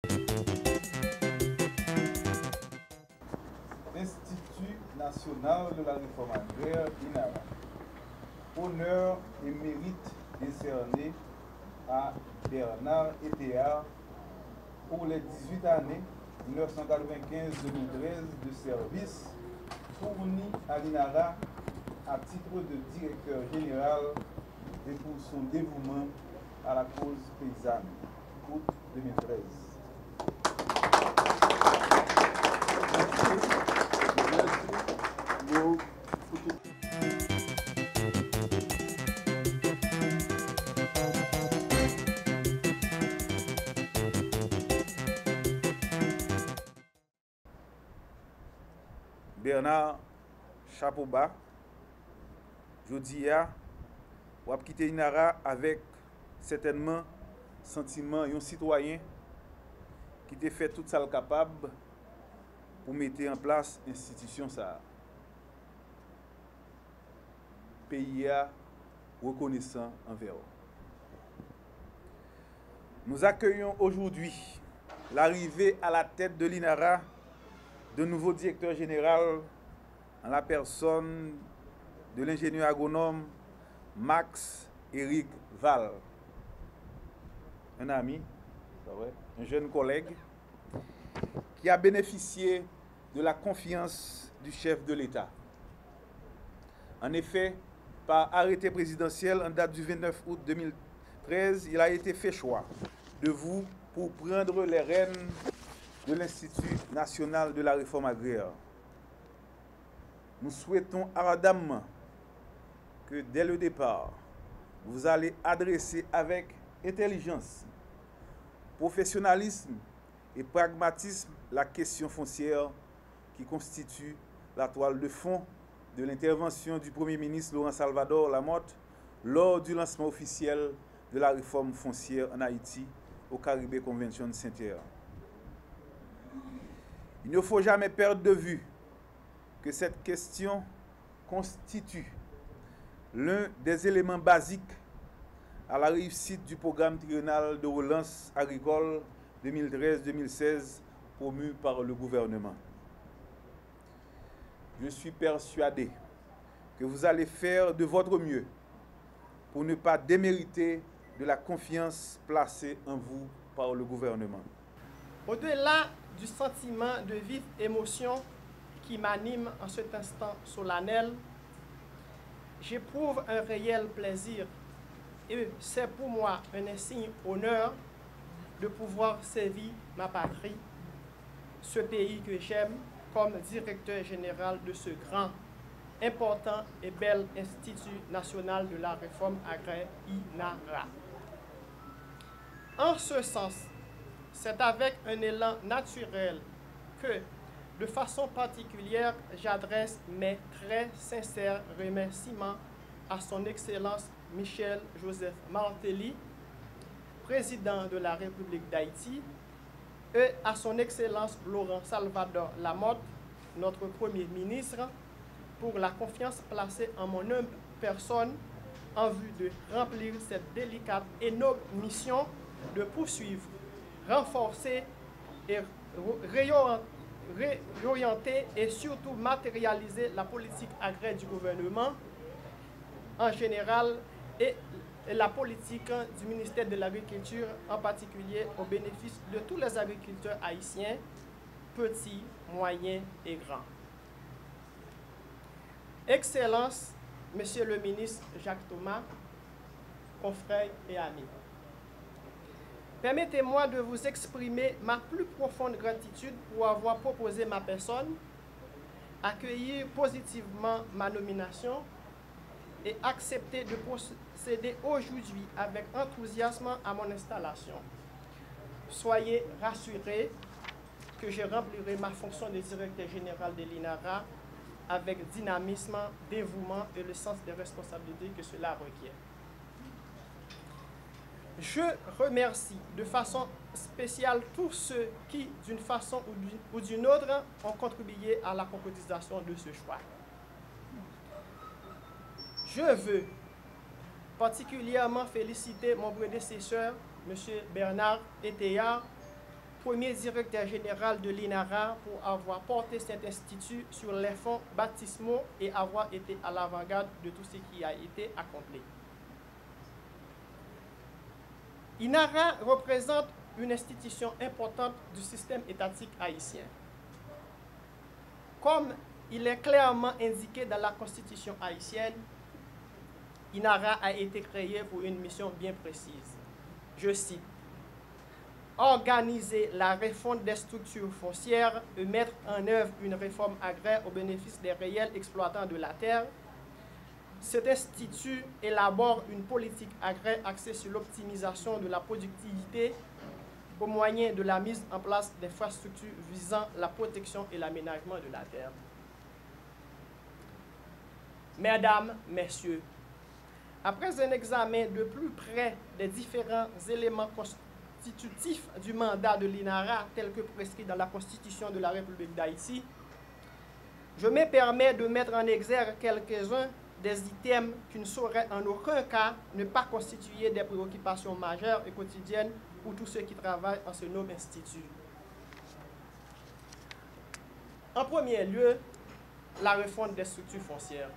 Institut national de la réforme agraire, INARA. Honneur et mérite décernés à Bernard Etéard pour les 18 années 1995-2013 de service fourni à l'INARA à titre de directeur général et pour son dévouement à la cause paysanne, août 2013. Bernard, chapeau bas. Jodi a, ou ap quitter l'INARA avec certainement sentiment d'un citoyen qui te fait tout ça capable pour mettre en place l'institution ça. Pays a reconnaissant envers eux. Nous accueillons aujourd'hui l'arrivée à la tête de l'INARA de nouveau directeur général en la personne de l'ingénieur agronome Max Éric Val, un ami, un jeune collègue qui a bénéficié de la confiance du chef de l'État. En effet, par arrêté présidentiel en date du 29 août 2013, il a été fait choix de vous pour prendre les rênes de l'Institut national de la réforme agraire. Nous souhaitons ardemment que dès le départ, vous allez adresser avec intelligence, professionnalisme et pragmatisme la question foncière qui constitue la toile de fond de l'intervention du Premier ministre Laurent Salvador Lamotte lors du lancement officiel de la réforme foncière en Haïti au Caribé Convention Center. Il ne faut jamais perdre de vue que cette question constitue l'un des éléments basiques à la réussite du programme triennal de relance agricole 2013-2016 promu par le gouvernement. Je suis persuadé que vous allez faire de votre mieux pour ne pas démériter de la confiance placée en vous par le gouvernement. Au-delà du sentiment de vive émotion qui m'anime en cet instant solennel, j'éprouve un réel plaisir et c'est pour moi un insigne honneur de pouvoir servir ma patrie, ce pays que j'aime, comme directeur général de ce grand, important et bel Institut national de la réforme agraire INARA. En ce sens, c'est avec un élan naturel que, de façon particulière, j'adresse mes très sincères remerciements à son Excellence Michel Joseph Martelly, président de la République d'Haïti, et à son Excellence Laurent Salvador Lamotte, notre Premier ministre, pour la confiance placée en mon humble personne en vue de remplir cette délicate et noble mission de poursuivre, renforcer et réorienter et surtout matérialiser la politique agraire du gouvernement en général et la politique du ministère de l'Agriculture en particulier au bénéfice de tous les agriculteurs haïtiens, petits, moyens et grands. Excellence, Monsieur le ministre Jacques Thomas, confrères et amis. Permettez-moi de vous exprimer ma plus profonde gratitude pour avoir proposé ma personne, accueillir positivement ma nomination et accepter de procéder aujourd'hui avec enthousiasme à mon installation. Soyez rassurés que je remplirai ma fonction de directeur général de l'INARA avec dynamisme, dévouement et le sens des responsabilités que cela requiert. Je remercie de façon spéciale tous ceux qui, d'une façon ou d'une autre, ont contribué à la concrétisation de ce choix. Je veux particulièrement féliciter mon prédécesseur, M. Bernard Etéard, premier directeur général de l'INARA pour avoir porté cet institut sur les fonds baptismaux et avoir été à l'avant-garde de tout ce qui a été accompli. INARA représente une institution importante du système étatique haïtien. Comme il est clairement indiqué dans la Constitution haïtienne, INARA a été créé pour une mission bien précise. Je cite: organiser la réforme des structures foncières et mettre en œuvre une réforme agraire au bénéfice des réels exploitants de la terre. Cet institut élabore une politique agraire axée sur l'optimisation de la productivité au moyen de la mise en place d'infrastructures visant la protection et l'aménagement de la terre. Mesdames, Messieurs, après un examen de plus près des différents éléments constitutifs du mandat de l'INARA tel que prescrit dans la Constitution de la République d'Haïti, je me permets de mettre en exergue quelques-uns des items qui ne sauraient en aucun cas ne pas constituer des préoccupations majeures et quotidiennes pour tous ceux qui travaillent en ce noble institut. En premier lieu, la réforme des structures foncières.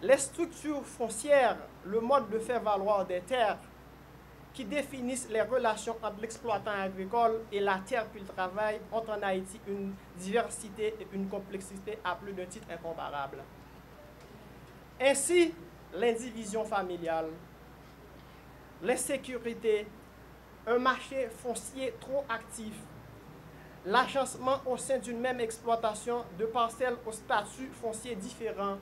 Les structures foncières, le mode de faire valoir des terres, qui définissent les relations entre l'exploitant agricole et la terre qu'il travaille, ont en Haïti une diversité et une complexité à plus d'un titre incomparable. Ainsi, l'indivision familiale, l'insécurité, un marché foncier trop actif, l'agencement au sein d'une même exploitation de parcelles au statut foncier différent,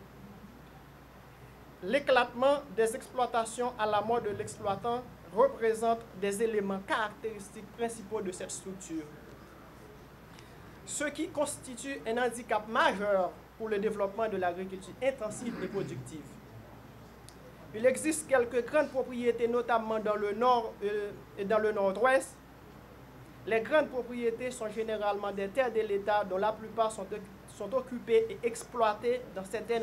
l'éclatement des exploitations à la mort de l'exploitant représentent des éléments caractéristiques principaux de cette structure, ce qui constitue un handicap majeur pour le développement de l'agriculture intensive et productive. Il existe quelques grandes propriétés, notamment dans le nord et dans le nord-ouest. Les grandes propriétés sont généralement des terres de l'État dont la plupart sont occupées et exploitées dans certaines